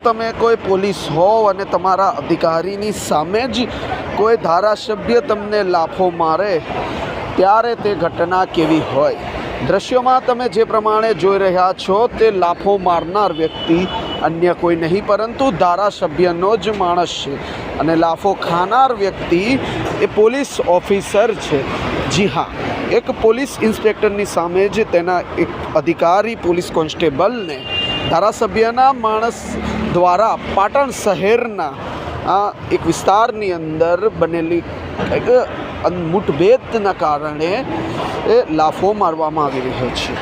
તમે કોઈ પોલીસ હોવ અને તમારા અધિકારીની સામે જ કોઈ ધારાસભ્ય તમને લાફો મારે ત્યારે તે ઘટના કેવી હોય। દ્રશ્યોમાં તમે જે પ્રમાણે જોઈ રહ્યા છો તે લાફો મારનાર વ્યક્તિ અન્ય કોઈ નહીં પરંતુ ધારાસભ્યનો જ માણસ છે અને લાફો ખાનાર વ્યક્તિ એ પોલીસ ઓફિસર છે। જી હા, એક પોલીસ ઇન્સ્પેક્ટરની સામે જ તેના એક અધિકારી પોલીસ કોન્સ્ટેબલને ધારાસભ્યના માણસ દ્વારા પાટણ શહેરના એક વિસ્તારની અંદર બનેલી મુઠભેદના કારણે લાફો મારવામાં આવી રહ્યો છે।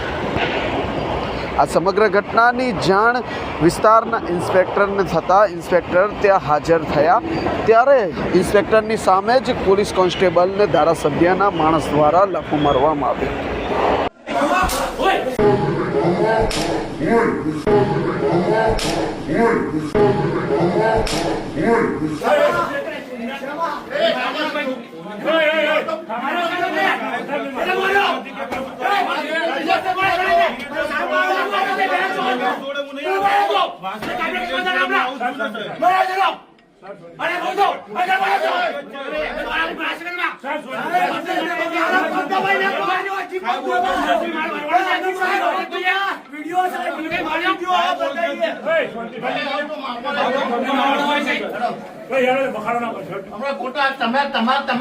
આ સમગ્ર ઘટનાની જાણ વિસ્તારના ઇન્સ્પેક્ટરને થતાં ઇન્સ્પેક્ટર ત્યાં હાજર થયા ત્યારે ઇન્સ્પેક્ટરની સામે જ પોલીસ કોન્સ્ટેબલને ધારાસભ્યના માણસ દ્વારા લાફો મારવામાં આવ્યો। તમારા